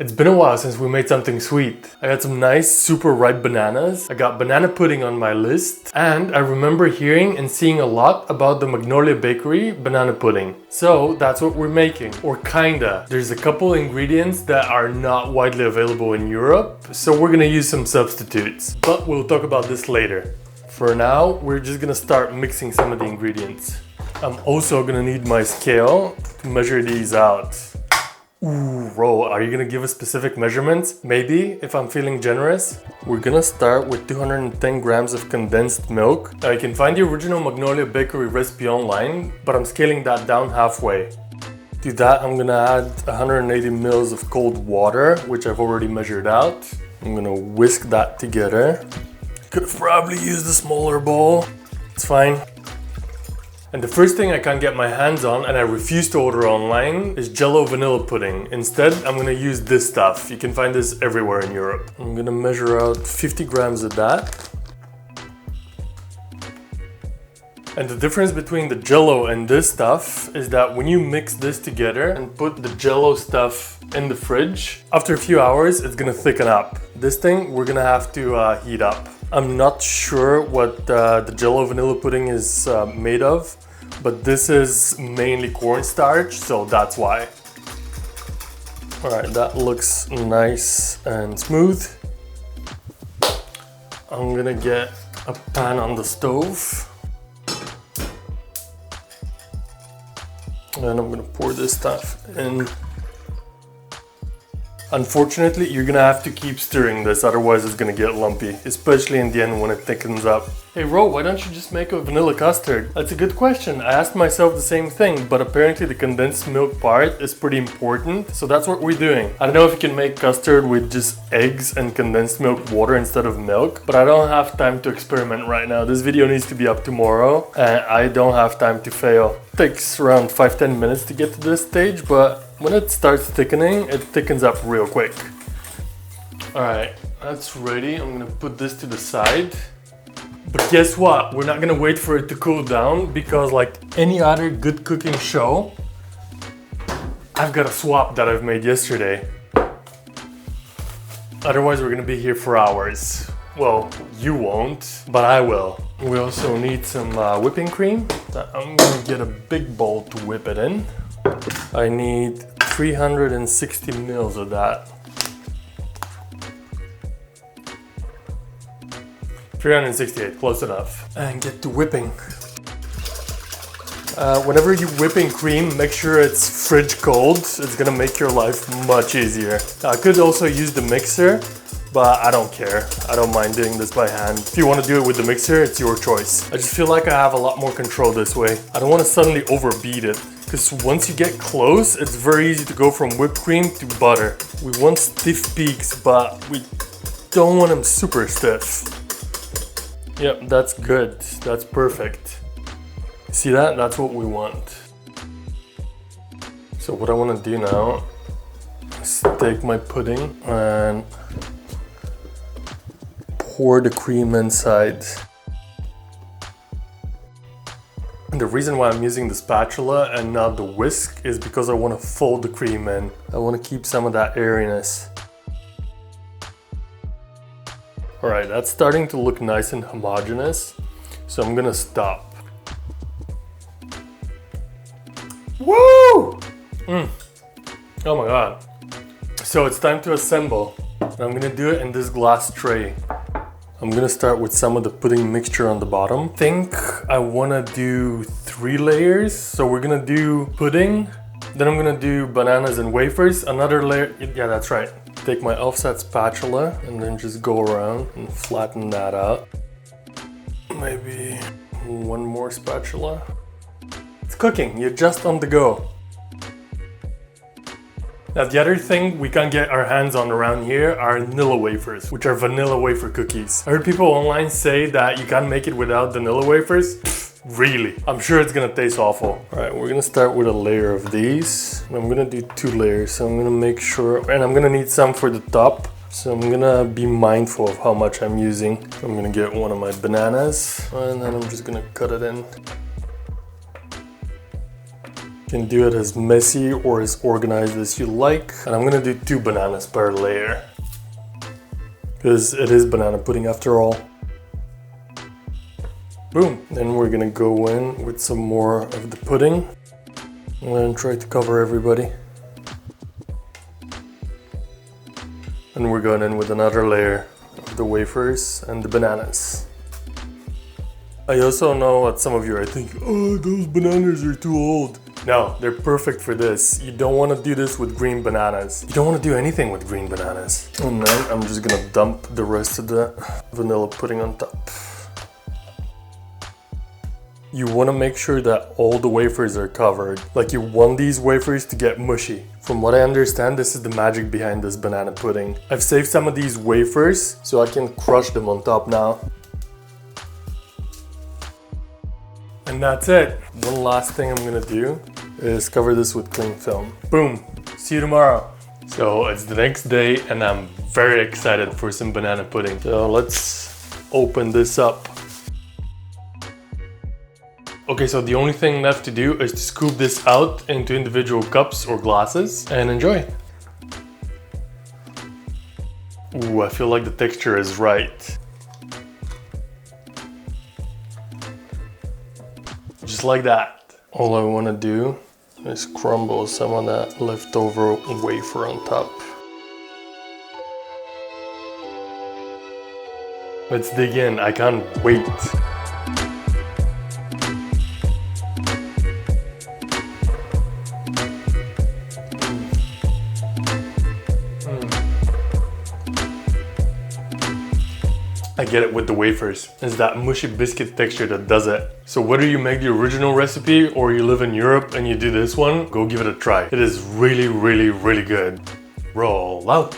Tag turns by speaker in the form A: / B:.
A: It's been a while since we made something sweet. I got some nice, super ripe bananas. I got banana pudding on my list. And I remember hearing and seeing a lot about the Magnolia Bakery banana pudding. So that's what we're making, or kinda. There's a couple ingredients that are not widely available in Europe, so we're gonna use some substitutes. But we'll talk about this later. For now, we're just gonna start mixing some of the ingredients. I'm also gonna need my scale to measure these out. Ooh, Ro, are you gonna give us specific measurements? Maybe, if I'm feeling generous. We're gonna start with 210 grams of condensed milk. Now you can find the original Magnolia Bakery recipe online, but I'm scaling that down halfway. To that, I'm gonna add 180 mils of cold water, which I've already measured out. I'm gonna whisk that together. Could have probably used a smaller bowl. It's fine. And the first thing I can't get my hands on, and I refuse to order online, is Jello vanilla pudding. Instead, I'm gonna use this stuff. You can find this everywhere in Europe. I'm gonna measure out 50 grams of that. And the difference between the Jello and this stuff is that when you mix this together and put the Jello stuff in the fridge, after a few hours, it's gonna thicken up. This thing, we're gonna have to heat up. I'm not sure what the Jello vanilla pudding is made of, but this is mainly cornstarch, so that's why. All right, that looks nice and smooth. I'm gonna get a pan on the stove. And I'm gonna pour this stuff in. Unfortunately, you're gonna have to keep stirring this, otherwise it's gonna get lumpy, especially in the end when it thickens up. Hey Ro, why don't you just make a vanilla custard? That's a good question. I asked myself the same thing, but apparently the condensed milk part is pretty important, so that's what we're doing. I don't know if you can make custard with just eggs and condensed milk water instead of milk, but I don't have time to experiment right now. This video needs to be up tomorrow, and I don't have time to fail. It takes around 5-10 minutes to get to this stage, but when it starts thickening, it thickens up real quick. All right, that's ready. I'm gonna put this to the side. But guess what? We're not gonna wait for it to cool down, because like any other good cooking show, I've got a swap that I've made yesterday. Otherwise, we're gonna be here for hours. Well, you won't, but I will. We also need some whipping cream. I'm gonna get a big bowl to whip it in. I need 360 mils of that. 368, close enough. And get to whipping. Whenever you whipping cream, make sure it's fridge cold. It's gonna make your life much easier. I could also use the mixer, but I don't care. I don't mind doing this by hand. If you want to do it with the mixer, it's your choice. I just feel like I have a lot more control this way. I don't want to suddenly overbeat it, because once you get close, it's very easy to go from whipped cream to butter. We want stiff peaks, but we don't want them super stiff. Yep, that's good. That's perfect. See that? That's what we want. So what I want to do now is take my pudding and pour the cream inside. And the reason why I'm using the spatula and not the whisk is because I want to fold the cream in. I want to keep some of that airiness. All right, that's starting to look nice and homogeneous, so I'm gonna stop. Woo! Oh my God. So it's time to assemble. I'm gonna do it in this glass tray. I'm gonna start with some of the pudding mixture on the bottom. I think I wanna do 3 layers. So we're gonna do pudding, then I'm gonna do bananas and wafers, another layer. Yeah, that's right. Take my offset spatula and then just go around and flatten that out. Maybe 1 more spatula. It's cooking, you're just on the go. Now the other thing we can't get our hands on around here are vanilla wafers, which are vanilla wafer cookies. I heard people online say that you can't make it without vanilla wafers. Really? I'm sure it's gonna taste awful. All right, we're gonna start with a layer of these. I'm gonna do 2 layers, so I'm gonna make sure, and I'm gonna need some for the top. So I'm gonna be mindful of how much I'm using. I'm gonna get one of my bananas, and then I'm just gonna cut it in. You can do it as messy or as organized as you like. And I'm gonna do 2 bananas per layer, because it is banana pudding after all. Boom. Then we're gonna go in with some more of the pudding and try to cover everybody. And we're going in with another layer of the wafers and the bananas. I also know that some of you are thinking, oh, those bananas are too old. No, they're perfect for this. You don't want to do this with green bananas. You don't want to do anything with green bananas. And then I'm just gonna dump the rest of the vanilla pudding on top. You want to make sure that all the wafers are covered. Like, you want these wafers to get mushy. From what I understand, this is the magic behind this banana pudding. I've saved some of these wafers so I can crush them on top now. And that's it. One last thing I'm gonna do is cover this with cling film. Boom. See you tomorrow. So it's the next day and I'm very excited for some banana pudding. So let's open this up. Okay, so the only thing left to do is to scoop this out into individual cups or glasses and enjoy. Ooh, I feel like the texture is right. Just like that. All I want to do is crumble some of that leftover wafer on top. Let's dig in, I can't wait. I get it with the wafers. It's that mushy biscuit texture that does it. So whether you make the original recipe or you live in Europe and you do this one, go give it a try. It is really, really, really good. Roll out.